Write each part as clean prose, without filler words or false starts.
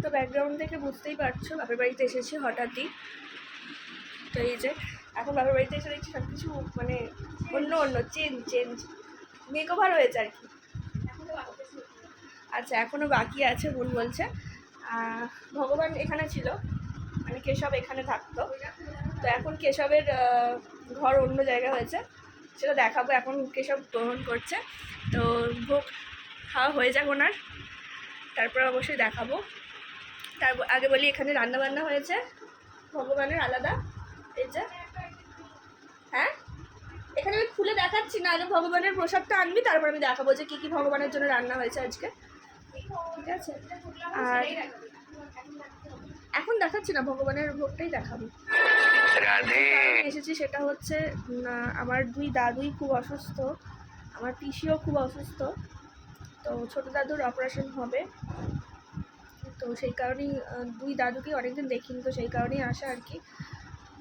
তো ব্যাকগ্রাউন্ড থেকে বুঝতেই পারছো বাপের বাড়িতে এসেছি হঠাৎই। তো এই যে এখন বাপের বাড়িতে এসে দেখছি সব কিছু মানে অন্য চেঞ্জ মেকওভার হয়েছে আর কি। আচ্ছা এখনও বাকি আছে বোন বলছে। ভগবান এখানে ছিল, মানে কেশব এখানে থাকতো, তো এখন কেশবের ঘর অন্য জায়গা হয়েছে, সেটা দেখাবো। এখন কেশব গ্রহণ করছে, তো ভোগ খাওয়া হয়ে যাক ওনার, তারপর অবশ্যই দেখাবো। তারপর আগে বলি এখানে রান্নাবান্না হয়েছে ভগবানের আলাদা। এই যে হ্যাঁ, এখানে আমি খুলে দেখাচ্ছি না, আগে ভগবানের প্রসাদটা আনবি, তারপর আমি দেখাবো যে কী কী ভগবানের জন্য রান্না হয়েছে আজকে, ঠিক আছে? আর এখন দেখাচ্ছি না, ভগবানের ভোগটাই দেখাবো। এসেছি সেটা হচ্ছে আমার দুই দাদুই খুব অসুস্থ, আমার পিসিও খুব অসুস্থ, তো ছোটো দাদুর অপারেশন হবে, তো সেই কারণেই দুই দাদুকেই অনেকদিন দেখিনি, তো সেই কারণেই আসা আর কি।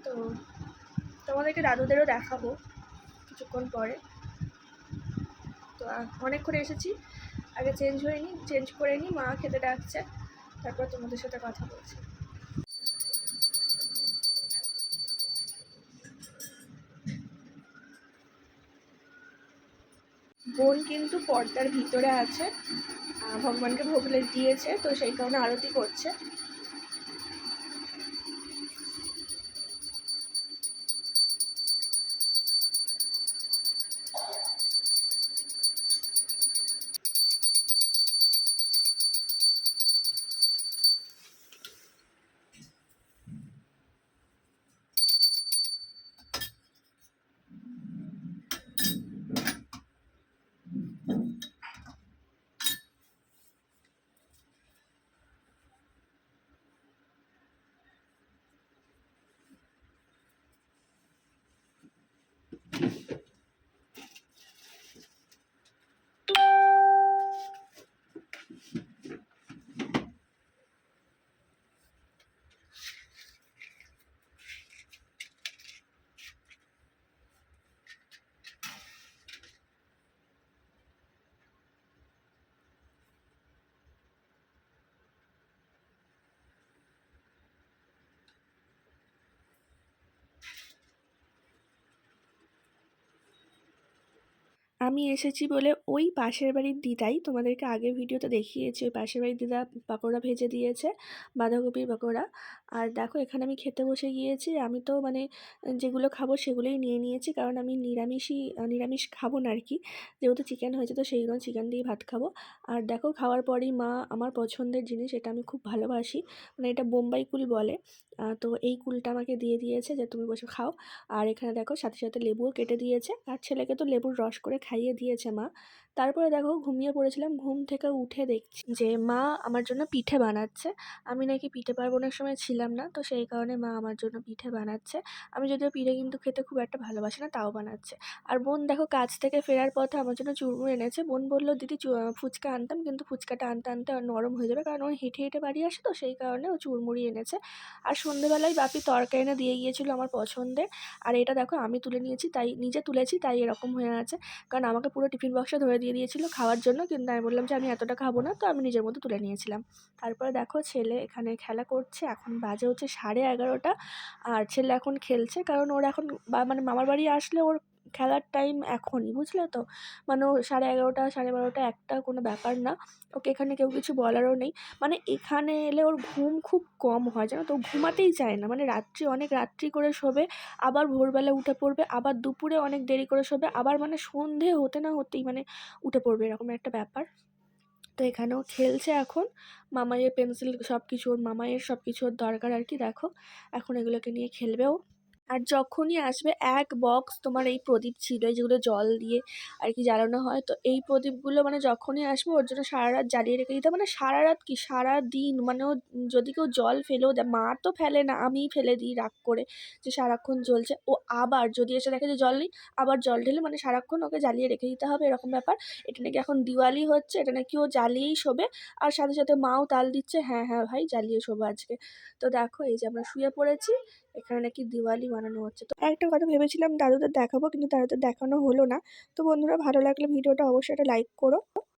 তো তোমাদেরকে দাদুদেরও দেখাবো কিছুক্ষণ পরে। তো অনেকক্ষণ এসেছি, আগে চেঞ্জ করে নিই, মা খেতে ডাকছে, তারপর তোমাদের সাথে কথা বলছি। বোন কিন্তু পর্দার ভিতরে আছে, ভগবানকে ভোগ দিয়েছে, তো সেই কারণে আরতি করছে। আমি এসেছি বলে ওই পাশের বাড়ির দিদাই, তোমাদেরকে আগের ভিডিওতে দেখিয়েছি, ওই পাশের বাড়ির দিদা পাকোড়া ভেজে দিয়েছে, বাঁধাকপির পাকোড়া। আর দেখো এখানে আমি খেতে বসে গিয়েছি, আমি তো মানে যেগুলো খাবো সেগুলোই নিয়ে নিয়েছি, কারণ আমি নিরামিষ খাবো না আর কি, যেহেতু চিকেন হয়েছে তো সেই জন্য চিকেন দিয়ে ভাত খাবো। আর দেখো খাওয়ার পরেই মা আমার পছন্দের জিনিস, এটা আমি খুব ভালোবাসি, মানে এটা বোম্বাই কুল বলে, তো এই কুলটা আমাকে দিয়ে দিয়েছে যে তুমি বসে খাও। আর এখানে দেখো সাথে সাথে লেবুও কেটে দিয়েছে, আর ছেলেকে তো লেবুর রস করে খাইয়ে দিয়েছে মা। তারপরে দেখো ঘুমিয়ে পড়েছিলাম, ঘুম থেকে উঠে দেখছি যে মা আমার জন্য পিঠে বানাচ্ছে। আমি নাকি পিঠে পার্বণের সময় ছিলাম না, তো সেই কারণে মা আমার জন্য পিঠে বানাচ্ছে। আমি যদিও পিঠে কিন্তু খেতে খুব একটা ভালোবাসি না, তাও বানাচ্ছে। আর বোন দেখো কাজ থেকে ফেরার পথে আমার জন্য চুরমুর এনেছে। বোন বললো দিদি ফুচকা আনতাম, কিন্তু ফুচকাটা আনতে আনতে নরম হয়ে যাবে, কারণ ও হেঁটে হেঁটে বাড়ি আসে, তো সেই কারণে ও চুরমুড়ি এনেছে। আর সন্ধ্যেবেলায় বাপি তরকারি এনে দিয়ে গিয়েছিলো আমার পছন্দের। আর এটা দেখো আমি তুলে নিয়েছি, তাই নিজে তুলেছি তাই এরকম হয়ে আছে, কারণ আমাকে পুরো টিফিন বক্সটা ধরে দিয়ে দিয়েছিলো খাওয়ার জন্য, কিন্তু আমি বললাম যে আমি এতটা খাবো না, তো আমি নিজের মতো তুলে নিয়েছিলাম। তারপরে দেখো ছেলে এখানে খেলা করছে, এখন বাজে হচ্ছে 11:30, আর ছেলে এখন খেলছে, কারণ ওর এখন মানে মামার বাড়ি আসলে ওর খেলার টাইম এখনই, বুঝলে তো, মানে ও 11:30 12:30 একটা কোনো ব্যাপার না, ওকে এখানে কেউ কিছু বলারও নেই। মানে এখানে এলে ওর ঘুম খুব কম হয়, জানো তো, ঘুমাতেই চায় না, মানে অনেক রাত্রি করে শোবে, আবার ভোরবেলা উঠে পড়বে, আবার দুপুরে অনেক দেরি করে শোবে, আবার মানে সন্ধে হতে না হতেই মানে উঠে পড়বে, এরকম একটা ব্যাপার। তো এখানেও খেলছে এখন, মামাইয়ের পেন্সিল সব কিছু ওর মামাইয়ের সব কিছু ওর দরকার আর কি, দেখো এখন এগুলোকে নিয়ে খেলবেও। আর যখনই আসবে এক বক্স তোমার এই প্রদীপ ছিল, যেগুলো জল দিয়ে আর কি জ্বালানো হয়, তো এই প্রদীপগুলো মানে যখনই আসবে ওর জন্য সারা রাত জ্বালিয়ে রেখে দিতে, মানে সারা রাত কি সারা দিন, মানে ও যদি কেউ জল ফেলেও দেয়, মা তো ফেলে না, আমিই ফেলে দিই রাগ করে যে সারাক্ষণ জ্বলছে, ও আবার যদি এসে দেখে যে জল নেই, আবার জল ঢেলে, মানে সারাক্ষণ ওকে জ্বালিয়ে রেখে দিতে হবে, এরকম ব্যাপার। এটা নাকি এখন দিওয়ালি হচ্ছে, এটা নাকি ও জ্বালিয়েই শোবে, আর সাথে সাথে মাও তাল দিচ্ছে, হ্যাঁ হ্যাঁ ভাই জ্বালিয়ে শোবো আজকে। তো দেখো এই যে আমরা শুয়ে পড়েছি, এখানে নাকি দিওয়ালি বানানো হচ্ছে। তো একটা কথা ভেবেছিলাম দাদুদের দেখাবো, কিন্তু দাদুদের দেখানো হলো না। তো বন্ধুরা ভালো লাগলে ভিডিওটা অবশ্যই একটা লাইক করো।